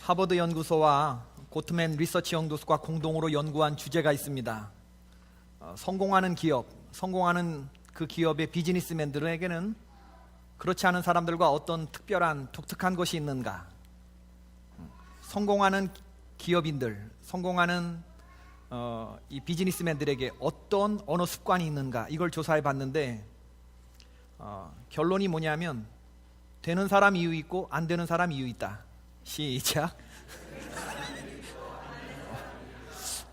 하버드 연구소와 고트맨 리서치 연구소가 공동으로 연구한 주제가 있습니다. 성공하는 기업, 성공하는 그 기업의 비즈니스맨들에게는 그렇지 않은 사람들과 어떤 특별한 독특한 것이 있는가? 성공하는 기업인들, 성공하는 이 비즈니스맨들에게 어떤 언어 습관이 있는가? 이걸 조사해 봤는데 결론이 뭐냐면 되는 사람 이유 있고 안 되는 사람 이유 있다. 시작.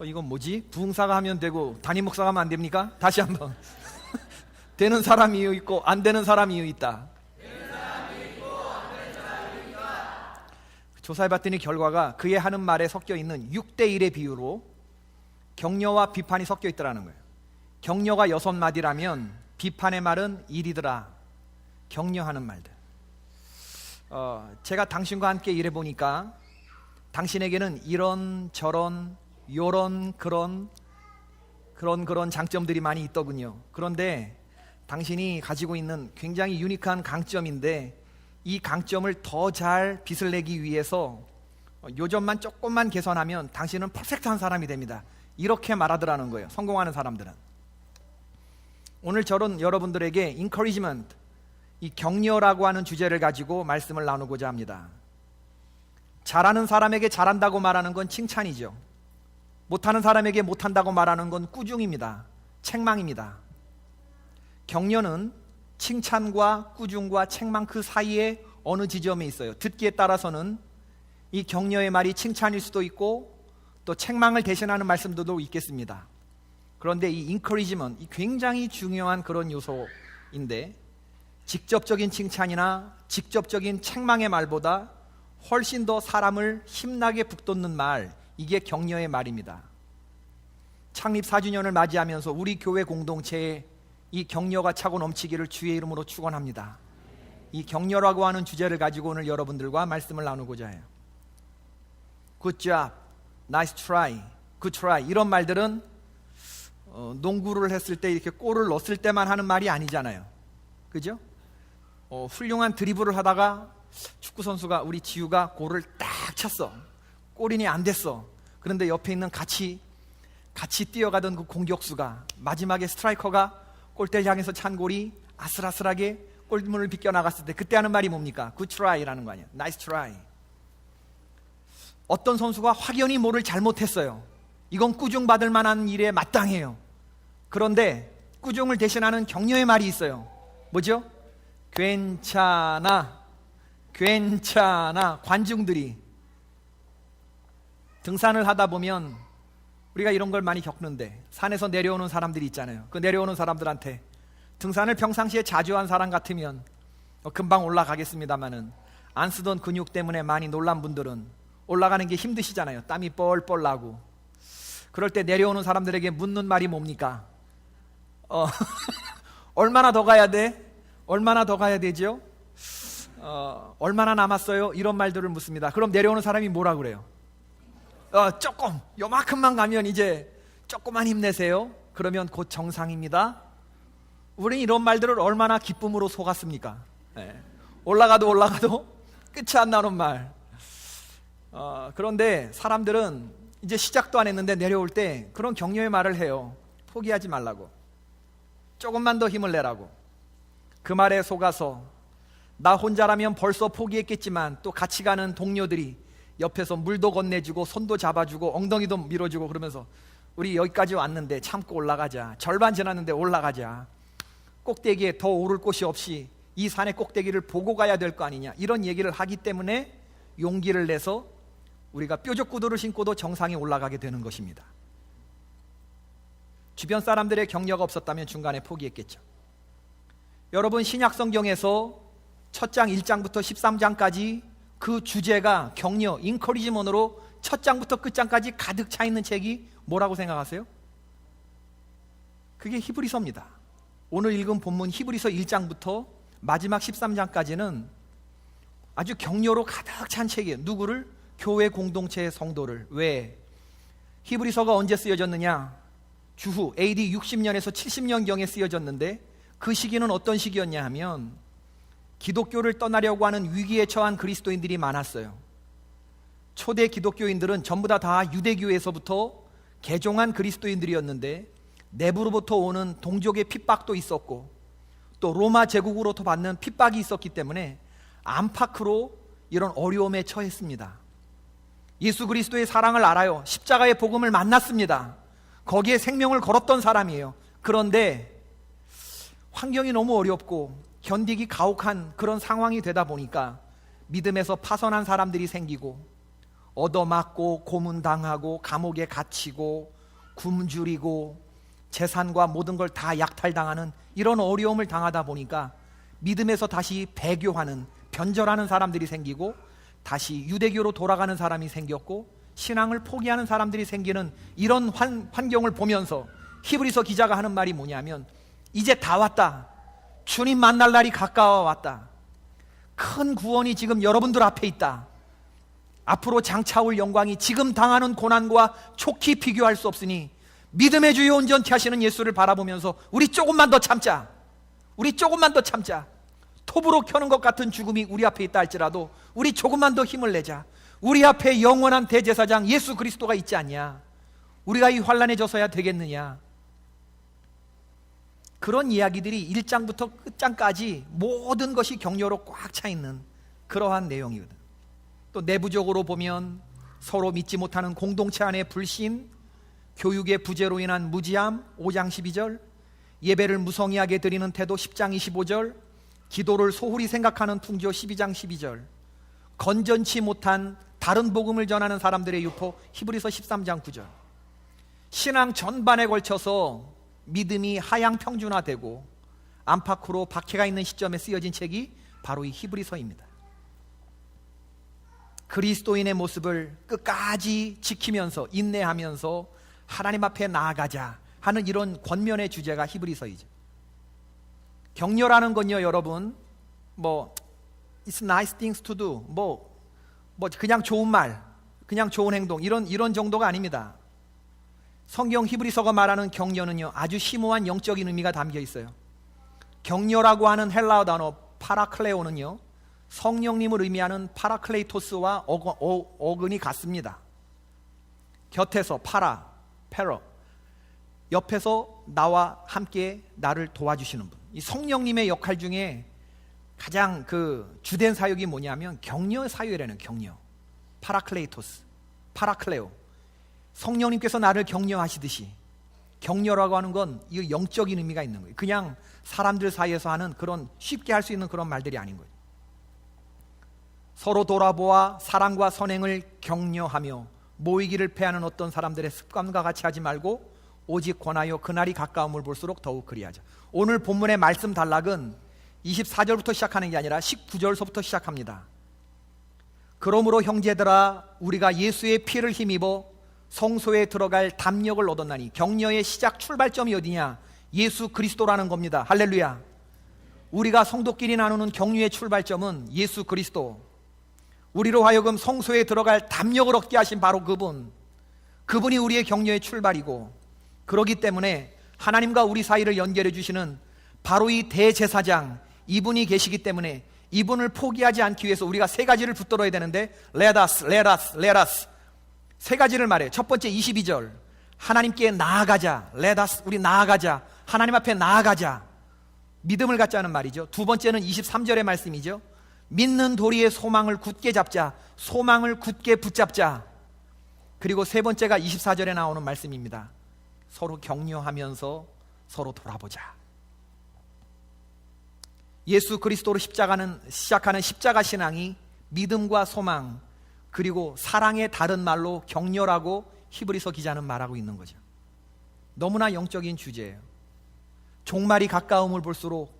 이건 뭐지? 부흥사가 하면 되고 담임 목사가 하면 안 됩니까? 다시 한번. 되는 사람 이유 있고 안 되는 사람 이유 있다. 조사해봤더니 결과가 그의 하는 말에 섞여 있는 6대1의 비율로 격려와 비판이 섞여 있더라는 거예요. 격려가 6마디라면 비판의 말은 1이더라. 격려하는 말들. 제가 당신과 함께 일해보니까 당신에게는 이런 저런 요런 그런 장점들이 많이 있더군요. 그런데 당신이 가지고 있는 굉장히 유니크한 강점인데 이 강점을 더 잘 빛을 내기 위해서 요점만 조금만 개선하면 당신은 퍼펙트한 사람이 됩니다. 이렇게 말하더라는 거예요. 성공하는 사람들은. 오늘 저는 여러분들에게 encouragement, 이 격려라고 하는 주제를 가지고 말씀을 나누고자 합니다. 잘하는 사람에게 잘한다고 말하는 건 칭찬이죠. 못하는 사람에게 못한다고 말하는 건 꾸중입니다. 책망입니다. 격려는 칭찬과 꾸중과 책망 그 사이에 어느 지점에 있어요. 듣기에 따라서는 이 격려의 말이 칭찬일 수도 있고 또 책망을 대신하는 말씀들도 있겠습니다. 그런데 이 encouragement, 이 굉장히 중요한 그런 요소인데 직접적인 칭찬이나 직접적인 책망의 말보다 훨씬 더 사람을 힘나게 북돋는 말, 이게 격려의 말입니다. 창립 4주년을 맞이하면서 우리 교회 공동체에 이 격려가 차고 넘치기를 주의 이름으로 축원합니다. 이 격려라고 하는 주제를 가지고 오늘 여러분들과 말씀을 나누고자 해요. Good job, nice try, good try 이런 말들은 농구를 했을 때 이렇게 골을 넣었을 때만 하는 말이 아니잖아요. 그죠? 훌륭한 드리블을 하다가 축구 선수가 우리 지우가 골을 딱 쳤어. 골인이 안 됐어. 그런데 옆에 있는 같이 뛰어가던 그 공격수가 마지막에 스트라이커가 골대를 향해서 찬 골이 아슬아슬하게 골문을 비껴 나갔을 때 그때 하는 말이 뭡니까? Good try라는 거 아니에요. Nice try. 어떤 선수가 확연히 뭐를 잘못했어요. 이건 꾸중받을 만한 일에 마땅해요. 그런데 꾸중을 대신하는 격려의 말이 있어요. 뭐죠? 괜찮아. 관중들이 등산을 하다 보면 우리가 이런 걸 많이 겪는데 산에서 내려오는 사람들이 있잖아요. 그 내려오는 사람들한테 등산을 평상시에 자주 한 사람 같으면 금방 올라가겠습니다만은 안 쓰던 근육 때문에 많이 놀란 분들은 올라가는 게 힘드시잖아요. 땀이 뻘뻘 나고. 그럴 때 내려오는 사람들에게 묻는 말이 뭡니까? 얼마나 더 가야 돼? 얼마나 더 가야 되죠? 얼마나 남았어요? 이런 말들을 묻습니다. 그럼 내려오는 사람이 뭐라 그래요? 조금, 요만큼만 가면 이제 조금만 힘내세요. 그러면 곧 정상입니다. 우리는 이런 말들을 얼마나 기쁨으로 속았습니까? 네. 올라가도 끝이 안 나는 말. 그런데 사람들은 이제 시작도 안 했는데 내려올 때 그런 격려의 말을 해요. 포기하지 말라고. 조금만 더 힘을 내라고. 그 말에 속아서 나 혼자라면 벌써 포기했겠지만 또 같이 가는 동료들이 옆에서 물도 건네주고 손도 잡아주고 엉덩이도 밀어주고 그러면서 우리 여기까지 왔는데 참고 올라가자. 절반 지났는데 올라가자. 꼭대기에 더 오를 곳이 없이 이 산의 꼭대기를 보고 가야 될 거 아니냐. 이런 얘기를 하기 때문에 용기를 내서 우리가 뾰족 구두를 신고도 정상에 올라가게 되는 것입니다. 주변 사람들의 격려가 없었다면 중간에 포기했겠죠. 여러분 신약 성경에서 첫 장 1장부터 13장까지 그 주제가 격려, 인커리지먼트로 첫 장부터 끝장까지 가득 차 있는 책이 뭐라고 생각하세요? 그게 히브리서입니다. 오늘 읽은 본문 히브리서 1장부터 마지막 13장까지는 아주 격려로 가득 찬 책이에요. 누구를? 교회 공동체의 성도를. 왜? 히브리서가 언제 쓰여졌느냐? 주후 AD 60년에서 70년경에 쓰여졌는데 그 시기는 어떤 시기였냐 하면 기독교를 떠나려고 하는 위기에 처한 그리스도인들이 많았어요. 초대 기독교인들은 전부 다 유대교에서부터 개종한 그리스도인들이었는데 내부로부터 오는 동족의 핍박도 있었고 또 로마 제국으로부터 받는 핍박이 있었기 때문에 안팎으로 이런 어려움에 처했습니다. 예수 그리스도의 사랑을 알아요. 십자가의 복음을 만났습니다. 거기에 생명을 걸었던 사람이에요. 그런데 환경이 너무 어렵고 견디기 가혹한 그런 상황이 되다 보니까 믿음에서 파선한 사람들이 생기고 얻어맞고 고문당하고 감옥에 갇히고 굶주리고 재산과 모든 걸 다 약탈당하는 이런 어려움을 당하다 보니까 믿음에서 다시 배교하는, 변절하는 사람들이 생기고 다시 유대교로 돌아가는 사람이 생겼고 신앙을 포기하는 사람들이 생기는 이런 환경을 보면서 히브리서 기자가 하는 말이 뭐냐면 이제 다 왔다. 주님 만날 날이 가까워 왔다. 큰 구원이 지금 여러분들 앞에 있다. 앞으로 장차올 영광이 지금 당하는 고난과 촉히 비교할 수 없으니 믿음의 주요 온전케 하시는 예수를 바라보면서 우리 조금만 더 참자. 우리 조금만 더 참자. 톱으로 켜는 것 같은 죽음이 우리 앞에 있다 할지라도 우리 조금만 더 힘을 내자. 우리 앞에 영원한 대제사장 예수 그리스도가 있지 않냐. 우리가 이 환난에 져서야 되겠느냐. 그런 이야기들이 1장부터 끝장까지 모든 것이 격려로 꽉 차 있는 그러한 내용이거든. 또 내부적으로 보면 서로 믿지 못하는 공동체 안의 불신, 교육의 부재로 인한 무지함 5장 12절, 예배를 무성의하게 드리는 태도 10장 25절, 기도를 소홀히 생각하는 풍조 12장 12절, 건전치 못한 다른 복음을 전하는 사람들의 유포 히브리서 13장 9절. 신앙 전반에 걸쳐서 믿음이 하향 평준화되고 안팎으로 박해가 있는 시점에 쓰여진 책이 바로 이 히브리서입니다. 그리스도인의 모습을 끝까지 지키면서 인내하면서 하나님 앞에 나아가자 하는 이런 권면의 주제가 히브리서이죠. 격려라는 건요, 여러분, it's nice things to do, 그냥 좋은 말, 그냥 좋은 행동 이런 정도가 아닙니다. 성경 히브리서가 말하는 격려는요, 아주 심오한 영적인 의미가 담겨 있어요. 격려라고 하는 헬라어 단어 파라클레오는요, 성령님을 의미하는 파라클레이토스와 어근이 같습니다. 곁에서 페러, 옆에서 나와 함께 나를 도와주시는 분. 이 성령님의 역할 중에 가장 주된 사역이 뭐냐면 격려 사역이라는 격려. 파라클레이토스, 파라클레오. 성령님께서 나를 격려하시듯이 격려라고 하는 건 이 영적인 의미가 있는 거예요. 그냥 사람들 사이에서 하는 그런 쉽게 할 수 있는 그런 말들이 아닌 거예요. 서로 돌아보아 사랑과 선행을 격려하며 모이기를 패하는 어떤 사람들의 습관과 같이 하지 말고 오직 권하여 그날이 가까움을 볼수록 더욱 그리하자. 오늘 본문의 말씀 단락은 24절부터 시작하는 게 아니라 19절서부터 시작합니다. 그러므로 형제들아 우리가 예수의 피를 힘입어 성소에 들어갈 담력을 얻었나니. 격려의 시작 출발점이 어디냐? 예수 그리스도라는 겁니다. 할렐루야. 우리가 성도끼리 나누는 격려의 출발점은 예수 그리스도. 우리로 하여금 성소에 들어갈 담력을 얻게 하신 바로 그분이 우리의 격려의 출발이고, 그렇기 때문에 하나님과 우리 사이를 연결해 주시는 바로 이 대제사장, 이분이 계시기 때문에 이분을 포기하지 않기 위해서 우리가 세 가지를 붙들어야 되는데, let us 세 가지를 말해요. 첫 번째 22절, 하나님께 나아가자. let us, 우리 나아가자. 하나님 앞에 나아가자. 믿음을 갖자는 말이죠. 두 번째는 23절의 말씀이죠. 믿는 도리의 소망을 굳게 잡자. 소망을 굳게 붙잡자. 그리고 세 번째가 24절에 나오는 말씀입니다. 서로 격려하면서 서로 돌아보자. 예수 그리스도로 시작하는 십자가 신앙이 믿음과 소망, 그리고 사랑의 다른 말로 격려라고 히브리서 기자는 말하고 있는 거죠. 너무나 영적인 주제예요. 종말이 가까움을 볼수록,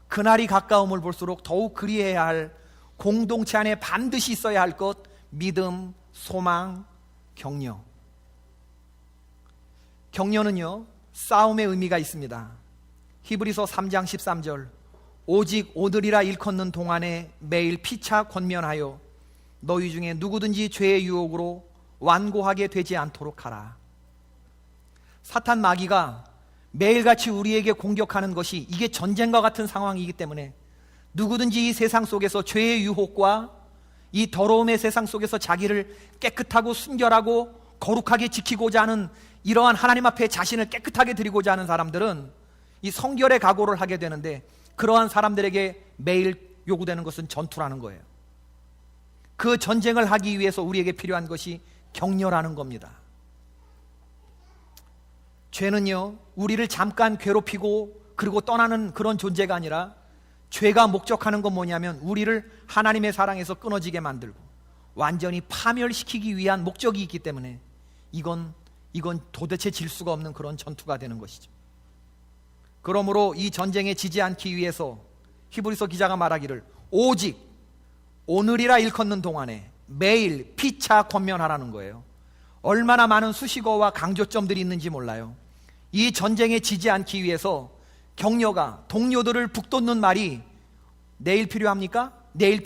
그날이 가까움을 볼수록 더욱 그리해야 할, 공동체 안에 반드시 있어야 할 것, 믿음, 소망, 격려. 격려는요, 싸움의 의미가 있습니다. 히브리서 3장 13절, 오직 오늘이라 일컫는 동안에 매일 피차 권면하여 너희 중에 누구든지 죄의 유혹으로 완고하게 되지 않도록 하라. 사탄 마귀가 매일같이 우리에게 공격하는 것이 이게 전쟁과 같은 상황이기 때문에 누구든지 이 세상 속에서 죄의 유혹과 이 더러움의 세상 속에서 자기를 깨끗하고 순결하고 거룩하게 지키고자 하는, 이러한 하나님 앞에 자신을 깨끗하게 드리고자 하는 사람들은 이 성결의 각오를 하게 되는데, 그러한 사람들에게 매일 요구되는 것은 전투라는 거예요. 그 전쟁을 하기 위해서 우리에게 필요한 것이 격려라는 겁니다. 죄는요, 우리를 잠깐 괴롭히고 그리고 떠나는 그런 존재가 아니라, 죄가 목적하는 건 뭐냐면 우리를 하나님의 사랑에서 끊어지게 만들고 완전히 파멸시키기 위한 목적이 있기 때문에 이건 도대체 질 수가 없는 그런 전투가 되는 것이죠. 그러므로 이 전쟁에 지지 않기 위해서 히브리서 기자가 말하기를 오직 오늘이라 일컫는 동안에 매일 피차 권면하라는 거예요. 얼마나 많은 수식어와 강조점들이 있는지 몰라요. 이 전쟁에 지지 않기 위해서 격려가, 동료들을 북돋는 말이 내일 필요합니까? 내일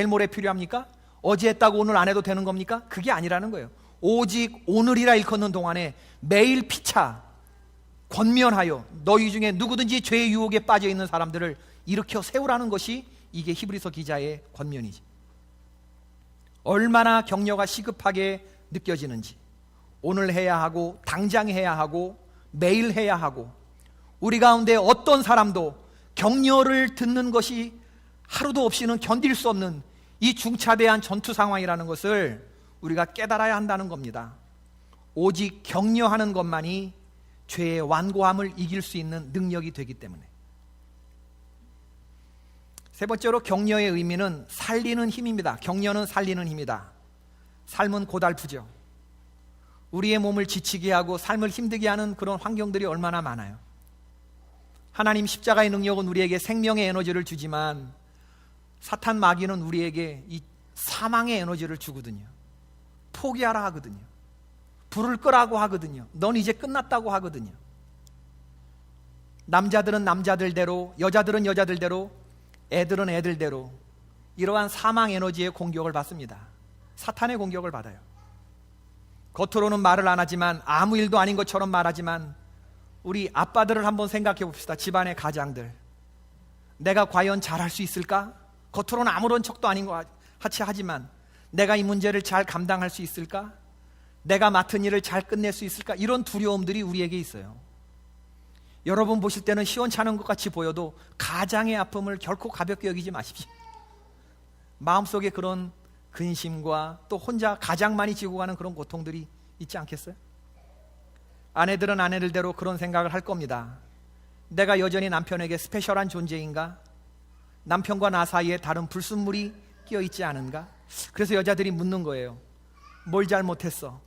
모레 필요합니까? 어제 했다고 오늘 안 해도 되는 겁니까? 그게 아니라는 거예요. 오직 오늘이라 일컫는 동안에 매일 피차 권면하여 너희 중에 누구든지 죄의 유혹에 빠져 있는 사람들을 일으켜 세우라는 것이, 이게 히브리서 기자의 권면이지. 얼마나 격려가 시급하게 느껴지는지, 오늘 해야 하고 당장 해야 하고 매일 해야 하고, 우리 가운데 어떤 사람도 격려를 듣는 것이 하루도 없이는 견딜 수 없는 이 중차대한 전투 상황이라는 것을 우리가 깨달아야 한다는 겁니다. 오직 격려하는 것만이 죄의 완고함을 이길 수 있는 능력이 되기 때문에. 세 번째로, 격려의 의미는 살리는 힘입니다. 격려는 살리는 힘이다. 삶은 고달프죠. 우리의 몸을 지치게 하고 삶을 힘들게 하는 그런 환경들이 얼마나 많아요. 하나님 십자가의 능력은 우리에게 생명의 에너지를 주지만 사탄 마귀는 우리에게 이 사망의 에너지를 주거든요. 포기하라 하거든요. 불을 끄라고 하거든요. 넌 이제 끝났다고 하거든요. 남자들은 남자들대로, 여자들은 여자들대로, 애들은 애들대로 이러한 사망 에너지의 공격을 받습니다. 사탄의 공격을 받아요. 겉으로는 말을 안 하지만, 아무 일도 아닌 것처럼 말하지만, 우리 아빠들을 한번 생각해 봅시다. 집안의 가장들, 내가 과연 잘할 수 있을까? 겉으로는 아무런 척도 아닌 것 같이 하지만 내가 이 문제를 잘 감당할 수 있을까? 내가 맡은 일을 잘 끝낼 수 있을까? 이런 두려움들이 우리에게 있어요. 여러분 보실 때는 시원찮은 것 같이 보여도 가장의 아픔을 결코 가볍게 여기지 마십시오. 마음속에 그런 근심과 또 혼자 가장만이 지고 가는 그런 고통들이 있지 않겠어요? 아내들은 아내들대로 그런 생각을 할 겁니다. 내가 여전히 남편에게 스페셜한 존재인가? 남편과 나 사이에 다른 불순물이 끼어 있지 않은가? 그래서 여자들이 묻는 거예요. 뭘 잘못했어?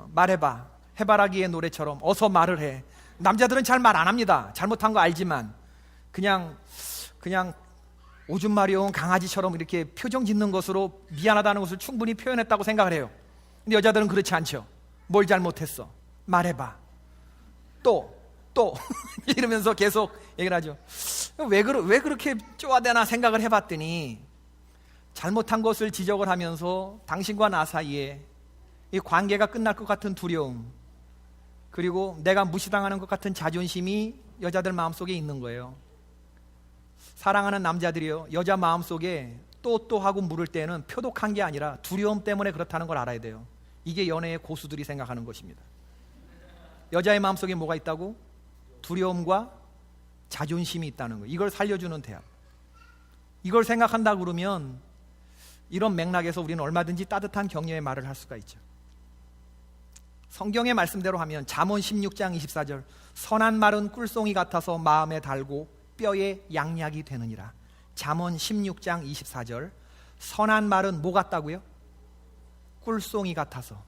말해봐. 해바라기의 노래처럼 어서 말을 해. 남자들은 잘 말 안 합니다. 잘못한 거 알지만 그냥 오줌 마려운 강아지처럼 이렇게 표정 짓는 것으로 미안하다는 것을 충분히 표현했다고 생각을 해요. 근데 여자들은 그렇지 않죠. 뭘 잘못했어? 말해봐. 또 이러면서 계속 얘기를 하죠. 왜 그렇게 쪼아대나 생각을 해봤더니 잘못한 것을 지적을 하면서 당신과 나 사이에 이 관계가 끝날 것 같은 두려움, 그리고 내가 무시당하는 것 같은 자존심이 여자들 마음속에 있는 거예요. 사랑하는 남자들이요, 여자 마음속에 또 하고 물을 때는 표독한 게 아니라 두려움 때문에 그렇다는 걸 알아야 돼요. 이게 연애의 고수들이 생각하는 것입니다. 여자의 마음속에 뭐가 있다고? 두려움과 자존심이 있다는 거예요. 이걸 살려주는 대학. 이걸 생각한다 그러면 이런 맥락에서 우리는 얼마든지 따뜻한 격려의 말을 할 수가 있죠. 성경의 말씀대로 하면 잠언 16장 24절, 선한 말은 꿀송이 같아서 마음에 달고 뼈에 양약이 되느니라. 잠언 16장 24절, 선한 말은 뭐 같다고요? 꿀송이 같아서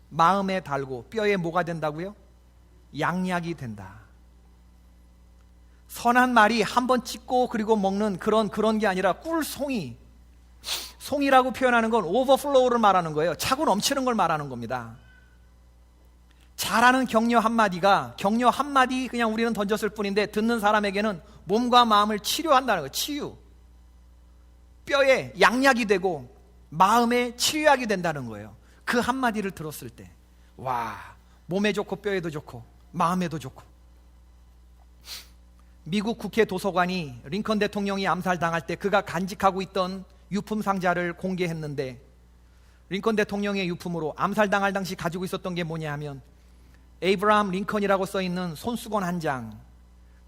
마음에 달고 뼈에 뭐가 된다고요? 양약이 된다. 선한 말이 한번 찍고 그리고 먹는 그런 게 아니라 꿀송이, 송이라고 표현하는 건 오버플로우를 말하는 거예요. 차고 넘치는 걸 말하는 겁니다. 잘하는 격려 한마디 그냥 우리는 던졌을 뿐인데 듣는 사람에게는 몸과 마음을 치료한다는 거예요. 치유. 뼈에 양약이 되고 마음에 치유약이 된다는 거예요. 그 한마디를 들었을 때, 와, 몸에 좋고 뼈에도 좋고 마음에도 좋고. 미국 국회 도서관이 링컨 대통령이 암살당할 때 그가 간직하고 있던 유품 상자를 공개했는데, 링컨 대통령의 유품으로 암살당할 당시 가지고 있었던 게 뭐냐 하면 에이브라함 링컨이라고 써있는 손수건 한 장,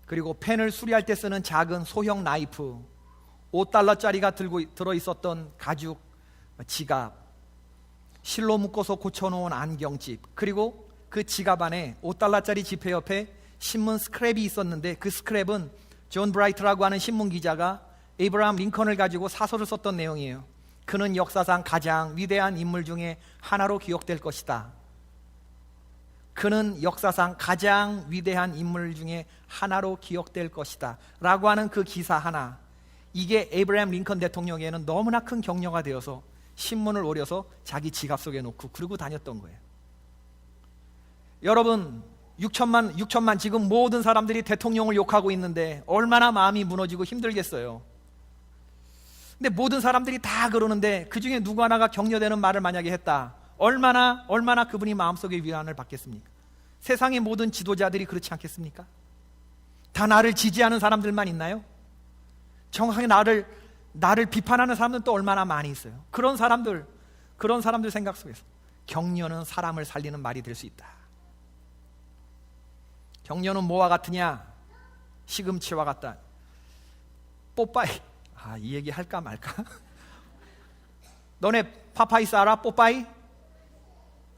그리고 펜을 수리할 때 쓰는 작은 소형 나이프, $5짜리가 들어있었던 가죽 지갑, 실로 묶어서 고쳐놓은 안경집, 그리고 그 지갑 안에 $5짜리 지폐 옆에 신문 스크랩이 있었는데, 그 스크랩은 존 브라이트라고 하는 신문 기자가 에이브라함 링컨을 가지고 사설을 썼던 내용이에요. 그는 역사상 가장 위대한 인물 중에 하나로 기억될 것이다. 그는 역사상 가장 위대한 인물 중에 하나로 기억될 것이다 라고 하는 그 기사 하나, 이게 에이브라함 링컨 대통령에게는 너무나 큰 격려가 되어서 신문을 오려서 자기 지갑 속에 놓고 그러고 다녔던 거예요. 여러분, 6천만 지금 모든 사람들이 대통령을 욕하고 있는데 얼마나 마음이 무너지고 힘들겠어요. 근데 모든 사람들이 다 그러는데 그 중에 누구 하나가 격려되는 말을 만약에 했다, 얼마나 그분이 마음속에 위안을 받겠습니까? 세상의 모든 지도자들이 그렇지 않겠습니까? 다 나를 지지하는 사람들만 있나요? 정확하게 나를 비판하는 사람들은 또 얼마나 많이 있어요. 그런 사람들 생각 속에서 격려는 사람을 살리는 말이 될 수 있다. 격려는 뭐와 같으냐? 시금치와 같다. 뽀빠이. 이 얘기 할까 말까? 너네 파파이스 알아? 뽀빠이?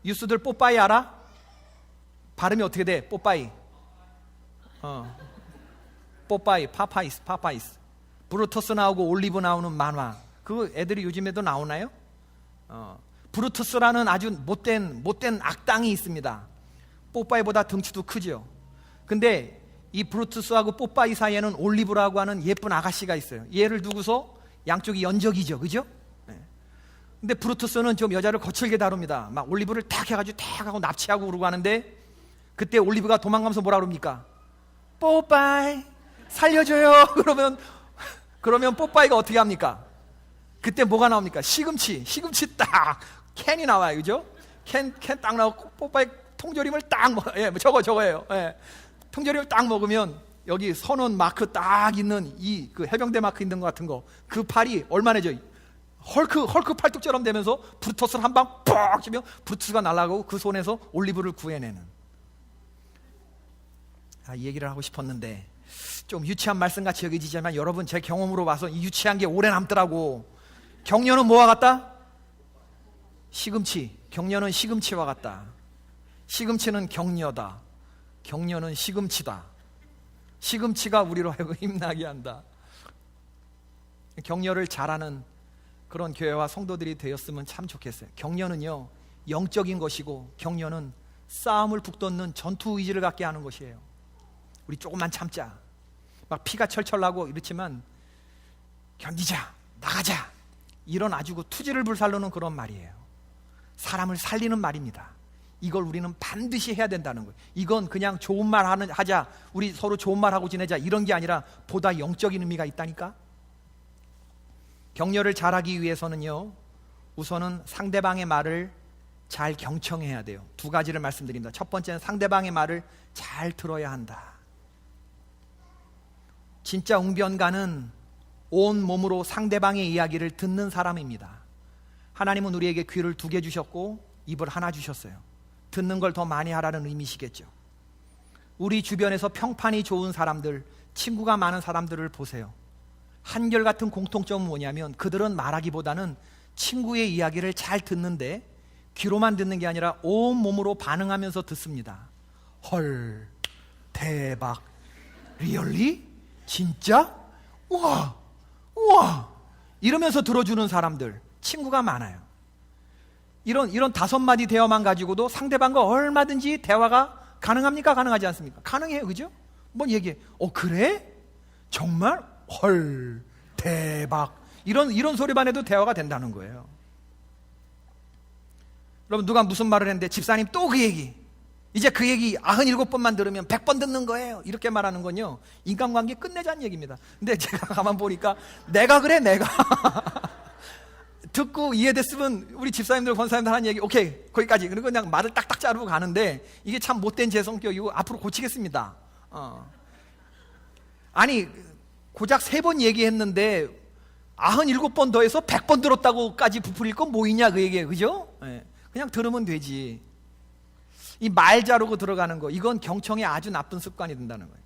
유스들 뽀빠이 알아? 발음이 어떻게 돼? 뽀빠이. 뽀빠이, 파파이스. 브루투스 나오고 올리브 나오는 만화. 그 애들이 요즘에도 나오나요? 브루투스라는 아주 못된 악당이 있습니다. 뽀빠이보다 덩치도 크죠. 근데 이 브루투스하고 뽀빠이 사이에는 올리브라고 하는 예쁜 아가씨가 있어요. 얘를 두고서 양쪽이 연적이죠, 그죠? 네. 근데 브루투스는 좀 여자를 거칠게 다룹니다. 막 올리브를 탁 해가지고 탁 하고 납치하고 그러고 하는데, 그때 올리브가 도망가면서 뭐라 그럽니까? 뽀빠이 살려줘요. 그러면 뽀빠이가 어떻게 합니까? 그때 뭐가 나옵니까? 시금치 딱 캔이 나와요, 그죠? 캔 딱 나오고 뽀빠이 통조림을 딱 저거예요. 예. 통조림을 딱 먹으면 여기 선원 마크 딱 있는 그 해병대 마크 있는 것 같은 거, 그 팔이 얼마나죠? 헐크 팔뚝처럼 되면서 브루투스를 한 방 퍽 치면 브루투스가 날아가고 그 손에서 올리브를 구해내는. 이 얘기를 하고 싶었는데 좀 유치한 말씀같이 여겨지지만 여러분, 제 경험으로 봐서 이 유치한 게 오래 남더라고. 격려는 뭐와 같다? 시금치. 격려는 시금치와 같다. 시금치는 격려다. 격려는 시금치다. 시금치가 우리로 하여금 힘나게 한다. 격려를 잘하는 그런 교회와 성도들이 되었으면 참 좋겠어요. 격려는요, 영적인 것이고, 격려는 싸움을 북돋는 전투 의지를 갖게 하는 것이에요. 우리 조금만 참자. 막 피가 철철 나고 이렇지만 견디자, 나가자, 이런 아주 투지를 불살르는 그런 말이에요. 사람을 살리는 말입니다. 이걸 우리는 반드시 해야 된다는 거예요. 이건 그냥 좋은 말 하자, 우리 서로 좋은 말 하고 지내자, 이런 게 아니라 보다 영적인 의미가 있다니까. 격려를 잘하기 위해서는요, 우선은 상대방의 말을 잘 경청해야 돼요. 두 가지를 말씀드립니다. 첫 번째는 상대방의 말을 잘 들어야 한다. 진짜 웅변가는 온 몸으로 상대방의 이야기를 듣는 사람입니다. 하나님은 우리에게 귀를 2개 주셨고 입을 하나 주셨어요. 듣는 걸 더 많이 하라는 의미시겠죠. 우리 주변에서 평판이 좋은 사람들, 친구가 많은 사람들을 보세요. 한결같은 공통점은 뭐냐면 그들은 말하기보다는 친구의 이야기를 잘 듣는데 귀로만 듣는 게 아니라 온 몸으로 반응하면서 듣습니다. 헐, 대박, 리얼리? 진짜? 우와 이러면서 들어주는 사람들, 친구가 많아요. 이런 5마디 대화만 가지고도 상대방과 얼마든지 대화가 가능합니까? 가능하지 않습니까? 가능해요, 그죠? 뭐 얘기해. 그래? 정말? 헐, 대박, 이런 소리만 해도 대화가 된다는 거예요. 여러분, 누가 무슨 말을 했는데 집사님 또 그 얘기, 이제 그 얘기 97번만 들으면 100번 듣는 거예요, 이렇게 말하는 건요, 인간관계 끝내자는 얘기입니다. 근데 제가 가만 보니까 내가 그래, 내가 듣고 이해됐으면 우리 집사님들, 권사님들 하는 얘기 오케이, 거기까지. 그리고 그냥 말을 딱딱 자르고 가는데 이게 참 못된 제 성격이고 앞으로 고치겠습니다. 아니 고작 3번 얘기했는데 97번 더해서 100번 들었다고까지 부풀릴 건 뭐 있냐 그 얘기예요. 그죠? 예. 그냥 들으면 되지. 이 말 자르고 들어가는 거, 이건 경청의 아주 나쁜 습관이 된다는 거예요.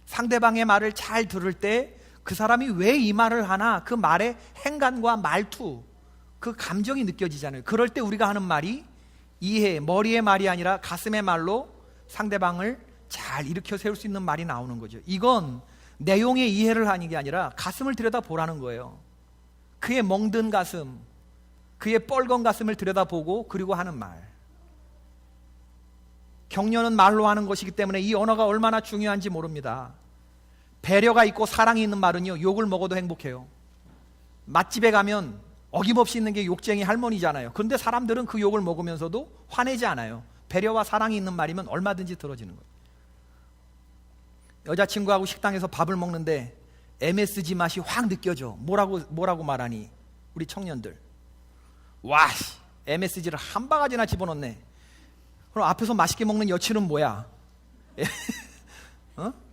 상대방의 말을 잘 들을 때 그 사람이 왜 이 말을 하나, 그 말의 행간과 말투, 그 감정이 느껴지잖아요. 그럴 때 우리가 하는 말이 이해, 머리의 말이 아니라 가슴의 말로 상대방을 잘 일으켜 세울 수 있는 말이 나오는 거죠. 이건 내용의 이해를 하는 게 아니라 가슴을 들여다보라는 거예요. 그의 멍든 가슴, 그의 뻘건 가슴을 들여다보고 그리고 하는 말. 격려는 말로 하는 것이기 때문에 이 언어가 얼마나 중요한지 모릅니다. 배려가 있고 사랑이 있는 말은요, 욕을 먹어도 행복해요. 맛집에 가면 어김없이 있는 게 욕쟁이 할머니잖아요. 그런데 사람들은 그 욕을 먹으면서도 화내지 않아요. 배려와 사랑이 있는 말이면 얼마든지 들어지는 거예요. 여자친구하고 식당에서 밥을 먹는데 MSG 맛이 확 느껴져. 뭐라고 말하니? 우리 청년들, 와, MSG를 한 바가지나 집어넣네. 그럼 앞에서 맛있게 먹는 여친은 뭐야?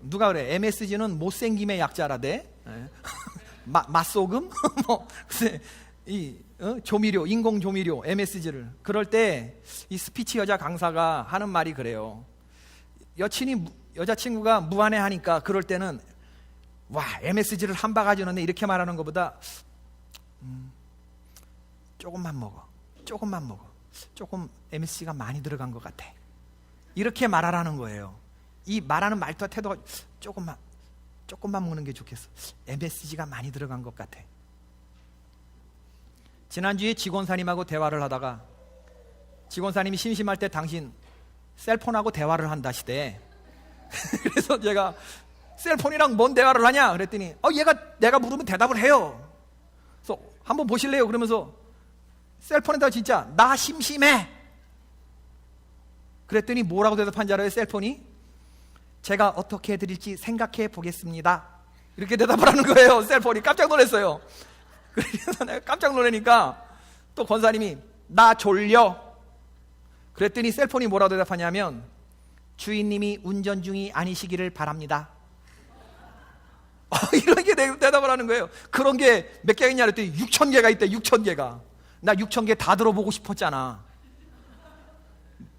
누가 그래? MSG는 못생김의 약자라대. 맛소금? 뭐, 조미료, 인공 조미료, MSG를. 그럴 때 이 스피치 여자 강사가 하는 말이 그래요. 여자친구가 무안해하니까 그럴 때는 와, MSG를 한 바가지 넣네 이렇게 말하는 것보다 조금만 먹어, 조금 MSG가 많이 들어간 것 같아, 이렇게 말하라는 거예요. 이 말하는 말투와 태도가 조금만 먹는 게 좋겠어, MSG가 많이 들어간 것 같아. 지난주에 직원사님하고 대화를 하다가 직원사님이 심심할 때 당신 셀폰하고 대화를 한다시대. 그래서 제가 셀폰이랑 뭔 대화를 하냐 그랬더니 얘가 내가 물으면 대답을 해요. 그래서 한번 보실래요? 그러면서 셀폰에다가 진짜 나 심심해 그랬더니 뭐라고 대답한 줄 알아요? 셀폰이 제가 어떻게 해드릴지 생각해 보겠습니다 이렇게 대답을 하는 거예요. 셀폰이 깜짝 놀랐어요. 그래서 내가 깜짝 놀라니까 또 권사님이 나 졸려 그랬더니 셀폰이 뭐라고 대답하냐면 주인님이 운전 중이 아니시기를 바랍니다. 이렇게 대답을 하는 거예요. 그런 게 몇 개가 있냐 그랬더니 6,000개가 있대. 6,000개가. 나 6,000개 다 들어보고 싶었잖아.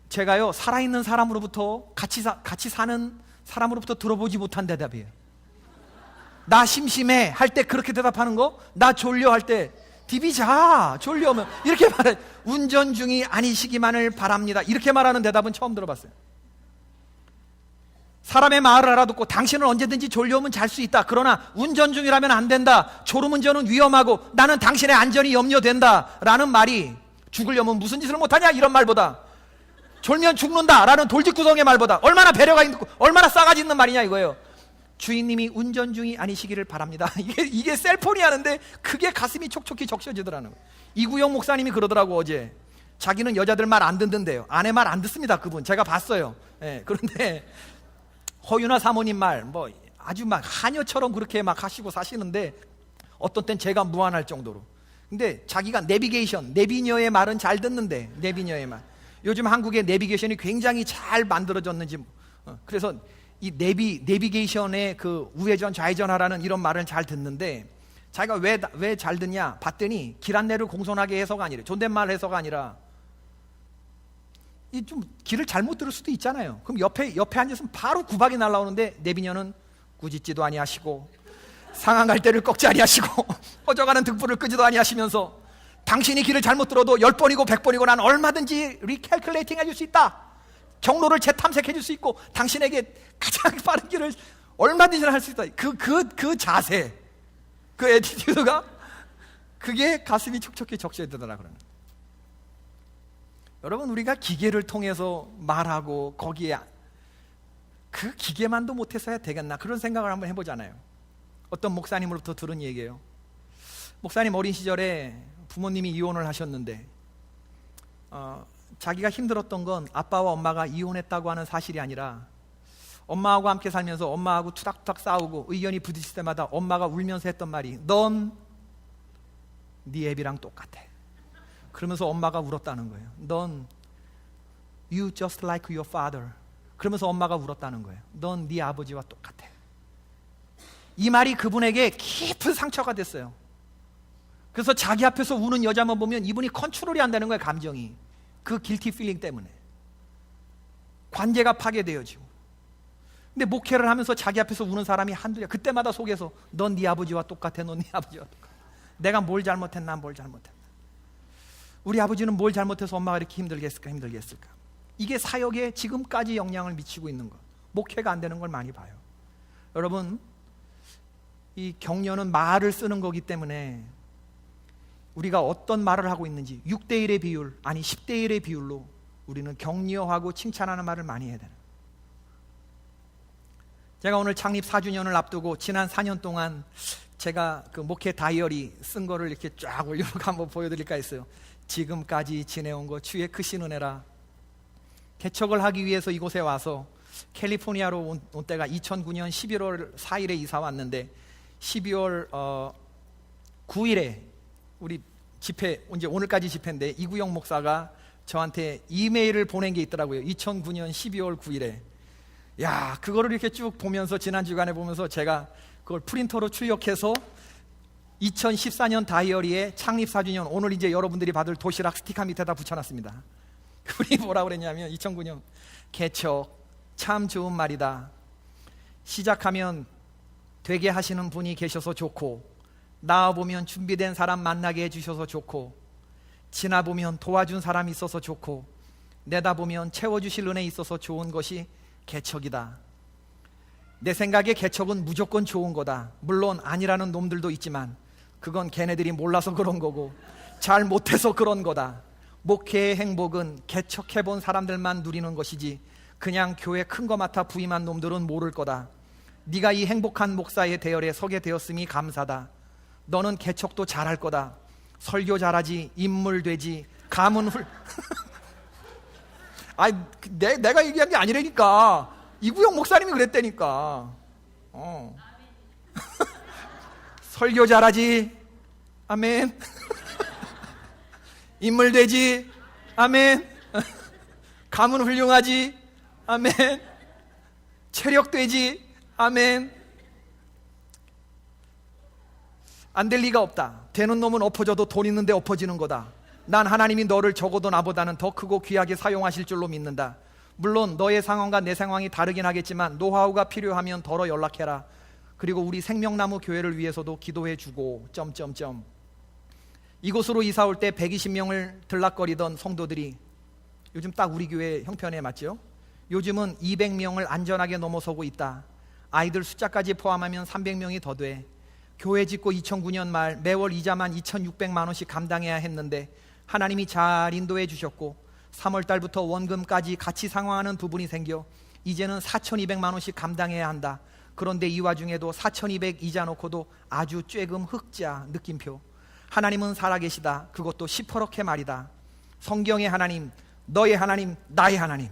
제가요, 살아있는 사람으로부터 같이 사는 사람으로부터 들어보지 못한 대답이에요. 나 심심해 할 때 그렇게 대답하는 거, 나 졸려 할 때 디비자 졸려면 이렇게 말해. 운전 중이 아니시기만을 바랍니다 이렇게 말하는 대답은 처음 들어봤어요. 사람의 말을 알아듣고 당신은 언제든지 졸려오면 잘 수 있다, 그러나 운전 중이라면 안 된다, 졸음운전은 위험하고 나는 당신의 안전이 염려된다 라는 말이 죽으려면 무슨 짓을 못하냐 이런 말보다, 졸면 죽는다 라는 돌직구성의 말보다 얼마나 배려가 있고 얼마나 싸가지 있는 말이냐 이거예요. 주인님이 운전 중이 아니시기를 바랍니다. 이게 셀폰이 하는데 그게 가슴이 촉촉히 적셔지더라는 거예요. 이구영 목사님이 그러더라고. 어제 자기는 여자들 말 안 듣는데요. 아내 말 안 듣습니다. 그분 제가 봤어요. 그런데 허유나 사모님 말 뭐 아주 막 하녀처럼 그렇게 막 하시고 사시는데 어떤 땐 제가 무안할 정도로. 근데 자기가 내비녀의 말은 잘 듣는데, 내비녀의 말, 요즘 한국의 내비게이션이 굉장히 잘 만들어졌는지 그래서 이 내비게이션의 그 우회전 좌회전하라는 이런 말을 잘 듣는데 자기가 왜 잘 듣냐 봤더니 길 안내를 공손하게 해서가 아니라, 존댓말 해서가 아니라 이 좀 길을 잘못 들을 수도 있잖아요. 그럼 옆에 앉았으면 바로 구박이 날라오는데 내비녀는 꾸짖지도 아니하시고 상한 갈대를 꺾지 아니하시고 꺼져가는 등불을 끄지도 아니하시면서 당신이 길을 잘못 들어도 10번이고 100번이고 난 얼마든지 리캘큘레이팅 해줄 수 있다, 경로를 재탐색해 줄 수 있고 당신에게 가장 빠른 길을 얼마든지 할 수 있다. 그 자세, 그 애티튜드가 그게 가슴이 촉촉히 적셔지더라 그러는. 여러분, 우리가 기계를 통해서 말하고 거기에 그 기계만도 못해서야 되겠나 그런 생각을 한번 해보잖아요. 어떤 목사님으로부터 들은 얘기예요. 목사님 어린 시절에 부모님이 이혼을 하셨는데 자기가 힘들었던 건 아빠와 엄마가 이혼했다고 하는 사실이 아니라 엄마하고 함께 살면서 엄마하고 투닥투닥 싸우고 의견이 부딪힐 때마다 엄마가 울면서 했던 말이 넌 네 애비랑 똑같아. 그러면서 엄마가 울었다는 거예요. 넌 You just like your father. 그러면서 엄마가 울었다는 거예요. 넌 네 아버지와 똑같아. 이 말이 그분에게 깊은 상처가 됐어요. 그래서 자기 앞에서 우는 여자만 보면 이분이 컨트롤이 안 되는 거예요. 감정이. 그 길티 필링 때문에 관계가 파괴되어지고. 근데 목회를 하면서 자기 앞에서 우는 사람이 한둘이야. 그때마다 속에서 넌 네 아버지와 똑같아, 넌 네 아버지와 똑같아. 내가 뭘 잘못했나, 뭘 잘못했나. 우리 아버지는 뭘 잘못해서 엄마가 이렇게 힘들게 했을까. 이게 사역에 지금까지 영향을 미치고 있는 거. 목회가 안 되는 걸 많이 봐요. 여러분, 이 격려는 말을 쓰는 거기 때문에 우리가 어떤 말을 하고 있는지 6대1의 비율, 아니 10대1의 비율로 우리는 격려하고 칭찬하는 말을 많이 해야 되는. 제가 오늘 창립 4주년을 앞두고 지난 4년 동안 제가 그 목회 다이어리 쓴 거를 이렇게 쫙 올려놓고 한번 보여드릴까 했어요. 지금까지 지내온 거 주의 크신 은혜라. 개척을 하기 위해서 이곳에 와서 캘리포니아로 온 때가 2009년 11월 4일에 이사 왔는데 12월 9일에 우리 집회, 이제 오늘까지 집회인데 이구영 목사가 저한테 이메일을 보낸 게 있더라고요. 2009년 12월 9일에. 야, 그거를 이렇게 쭉 보면서 지난 주간에 보면서 제가 그걸 프린터로 출력해서 2014년 다이어리에 창립 4주년, 오늘 이제 여러분들이 받을 도시락 스티커 밑에다 붙여놨습니다. 그분이 뭐라고 그랬냐면 2009년 개척 참 좋은 말이다. 시작하면 되게 하시는 분이 계셔서 좋고, 나와보면 준비된 사람 만나게 해주셔서 좋고, 지나보면 도와준 사람이 있어서 좋고, 내다보면 채워주실 은혜 있어서 좋은 것이 개척이다. 내 생각에 개척은 무조건 좋은 거다. 물론 아니라는 놈들도 있지만 그건 걔네들이 몰라서 그런 거고 잘 못해서 그런 거다. 목회의 행복은 개척해본 사람들만 누리는 것이지 그냥 교회 큰 거 맡아 부임한 놈들은 모를 거다. 네가 이 행복한 목사의 대열에 서게 되었음이 감사다. 너는 개척도 잘할 거다. 설교 잘하지, 인물 되지, 가문 훌 아니 내가 얘기한 게 아니라니까. 이구영 목사님이 그랬다니까. 설교 잘하지, 아멘. 인물 되지, 아멘. 가문 훌륭하지, 아멘. 체력 되지, 아멘. 안 될 리가 없다. 되는 놈은 엎어져도 돈 있는데 엎어지는 거다. 난 하나님이 너를 적어도 나보다는 더 크고 귀하게 사용하실 줄로 믿는다. 물론 너의 상황과 내 상황이 다르긴 하겠지만 노하우가 필요하면 더러 연락해라. 그리고 우리 생명나무 교회를 위해서도 기도해주고 점점점. 이곳으로 이사 올 때 120명을 들락거리던 성도들이 요즘 딱 우리 교회 형편에 맞죠? 요즘은 200명을 안전하게 넘어서고 있다. 아이들 숫자까지 포함하면 300명이 더 돼. 교회 짓고 2009년 말 매월 이자만 2,600만 원씩 감당해야 했는데 하나님이 잘 인도해 주셨고 3월 달부터 원금까지 같이 상환하는 부분이 생겨 이제는 4,200만 원씩 감당해야 한다. 그런데 이 와중에도 4,200 이자 놓고도 아주 쬐금 흑자 느낌표. 하나님은 살아계시다. 그것도 시퍼렇게 말이다. 성경의 하나님, 너의 하나님, 나의 하나님.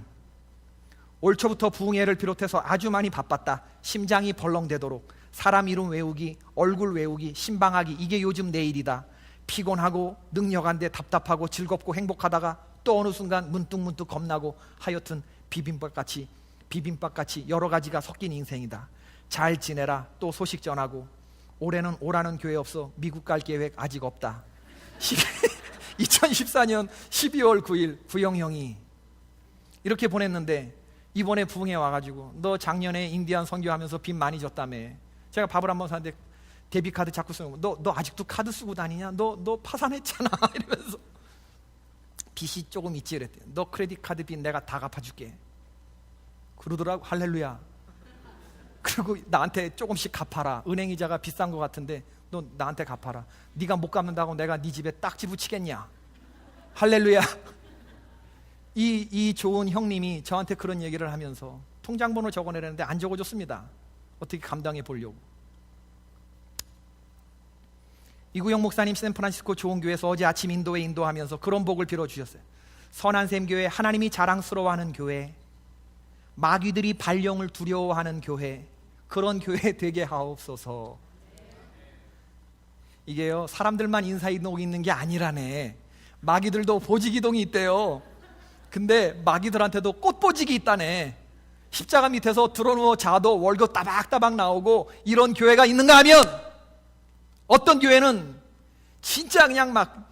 올 초부터 부흥회를 비롯해서 아주 많이 바빴다. 심장이 벌렁대도록. 사람 이름 외우기, 얼굴 외우기, 신방하기, 이게 요즘 내 일이다. 피곤하고 능력한데 답답하고 즐겁고 행복하다가 또 어느 순간 문득문득 겁나고 하여튼 비빔밥같이 여러 가지가 섞인 인생이다. 잘 지내라. 또 소식 전하고 올해는 오라는 교회 없어. 미국 갈 계획 아직 없다. 2014년 12월 9일 구영 형이 이렇게 보냈는데 이번에 부흥회 와가지고 너 작년에 인디안 선교하면서 빚 많이 졌다며. 제가 밥을 한번 사는데 데비카드 자꾸 쓰는 거. 너 아직도 카드 쓰고 다니냐? 너 파산했잖아. 이러면서 빚이 조금 있지 그랬대. 너 크레딧 카드 빚 내가 다 갚아줄게. 그러더라고. 할렐루야. 그리고 나한테 조금씩 갚아라. 은행 이자가 비싼 것 같은데 너 나한테 갚아라. 네가 못 갚는다고 내가 네 집에 딱지 붙이겠냐? 할렐루야. 이 좋은 형님이 저한테 그런 얘기를 하면서 통장번호 적어내라는데 안 적어줬습니다. 어떻게 감당해 보려고. 이구영 목사님 샌프란시스코 좋은 교회에서 어제 아침 인도하면서 그런 복을 빌어주셨어요. 선한샘 교회, 하나님이 자랑스러워하는 교회, 마귀들이 발령을 두려워하는 교회, 그런 교회 되게 하옵소서. 이게요, 사람들만 인사이동이 있는 게 아니라네. 마귀들도 보직이동이 있대요. 근데 마귀들한테도 꽃보직이 있다네. 십자가 밑에서 드러누워 자도 월급 따박따박 나오고 이런 교회가 있는가 하면, 어떤 교회는 진짜 그냥 막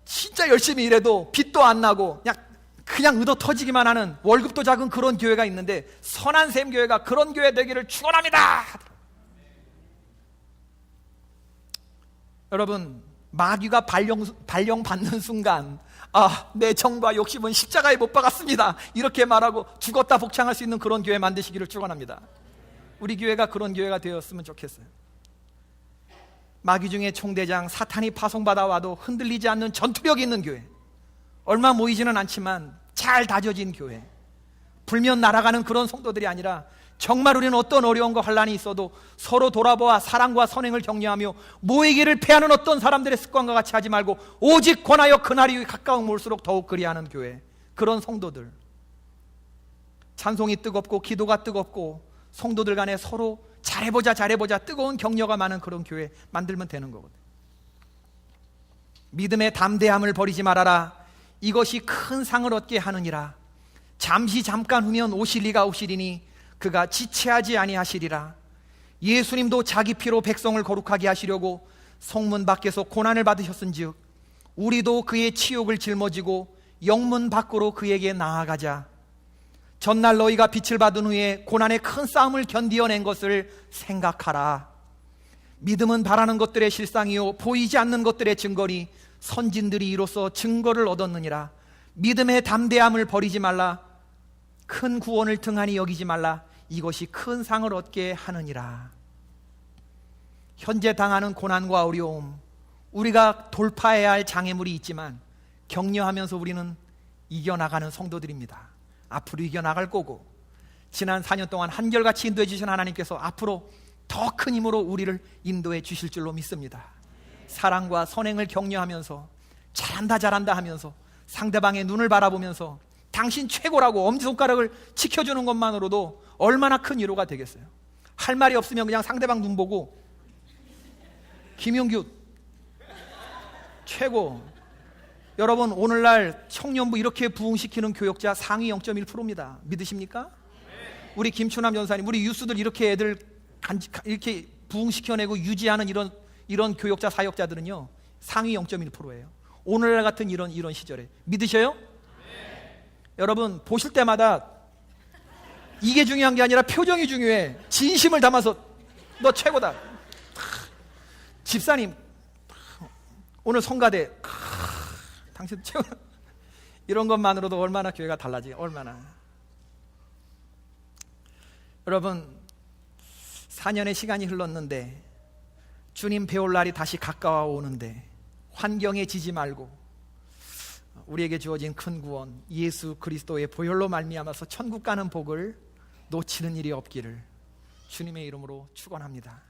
진짜 열심히 일해도 빚도 안 나고 그냥 의도 터지기만 하는, 월급도 작은 그런 교회가 있는데, 선한 샘 교회가 그런 교회 되기를 축원합니다. 여러분, 마귀가 발령 받는 순간, 내 정과 욕심은 십자가에 못 박았습니다, 이렇게 말하고 죽었다 복창할 수 있는 그런 교회 만드시기를 축원합니다. 우리 교회가 그런 교회가 되었으면 좋겠어요. 마귀 중에 총대장 사탄이 파송받아 와도 흔들리지 않는 전투력이 있는 교회, 얼마 모이지는 않지만 잘 다져진 교회, 불면 날아가는 그런 성도들이 아니라 정말 우리는 어떤 어려움과 환난이 있어도 서로 돌아보아 사랑과 선행을 격려하며 모이기를 패하는 어떤 사람들의 습관과 같이 하지 말고 오직 권하여 그날이 가까운 올수록 더욱 그리하는 교회, 그런 성도들, 찬송이 뜨겁고 기도가 뜨겁고 성도들 간에 서로 잘해보자 뜨거운 격려가 많은 그런 교회 만들면 되는 거거든요. 믿음의 담대함을 버리지 말아라. 이것이 큰 상을 얻게 하느니라. 잠깐 후면 오실리가 오시리니 그가 지체하지 아니하시리라. 예수님도 자기 피로 백성을 거룩하게 하시려고 성문 밖에서 고난을 받으셨은즉 우리도 그의 치욕을 짊어지고 영문 밖으로 그에게 나아가자. 전날 너희가 빛을 받은 후에 고난의 큰 싸움을 견디어낸 것을 생각하라. 믿음은 바라는 것들의 실상이요 보이지 않는 것들의 증거니 선진들이 이로써 증거를 얻었느니라. 믿음의 담대함을 버리지 말라. 큰 구원을 등한히 여기지 말라. 이것이 큰 상을 얻게 하느니라. 현재 당하는 고난과 어려움, 우리가 돌파해야 할 장애물이 있지만 격려하면서 우리는 이겨나가는 성도들입니다. 앞으로 이겨나갈 거고, 지난 4년 동안 한결같이 인도해 주신 하나님께서 앞으로 더 큰 힘으로 우리를 인도해 주실 줄로 믿습니다. 사랑과 선행을 격려하면서 잘한다 하면서 상대방의 눈을 바라보면서 당신 최고라고 엄지손가락을 지켜주는 것만으로도 얼마나 큰 위로가 되겠어요. 할 말이 없으면 그냥 상대방 눈 보고 김용규 최고. 여러분, 오늘날 청년부 이렇게 부흥시키는 교역자 상위 0.1%입니다. 믿으십니까? 우리 김춘남 전사님, 우리 유스들 이렇게 애들 이렇게 부흥시켜내고 유지하는 이런 교역자 사역자들은요 상위 0.1%예요. 오늘날 같은 이런 시절에 믿으셔요? 여러분, 보실 때마다 이게 중요한 게 아니라 표정이 중요해. 진심을 담아서 너 최고다. 집사님 오늘 성가대 당신 최고. 이런 것만으로도 얼마나 교회가 달라지. 얼마나. 여러분, 4년의 시간이 흘렀는데 주님 배울 날이 다시 가까워 오는데 환경에 지지 말고 우리에게 주어진 큰 구원 예수 그리스도의 보혈로 말미암아서 천국 가는 복을 놓치는 일이 없기를 주님의 이름으로 축원합니다.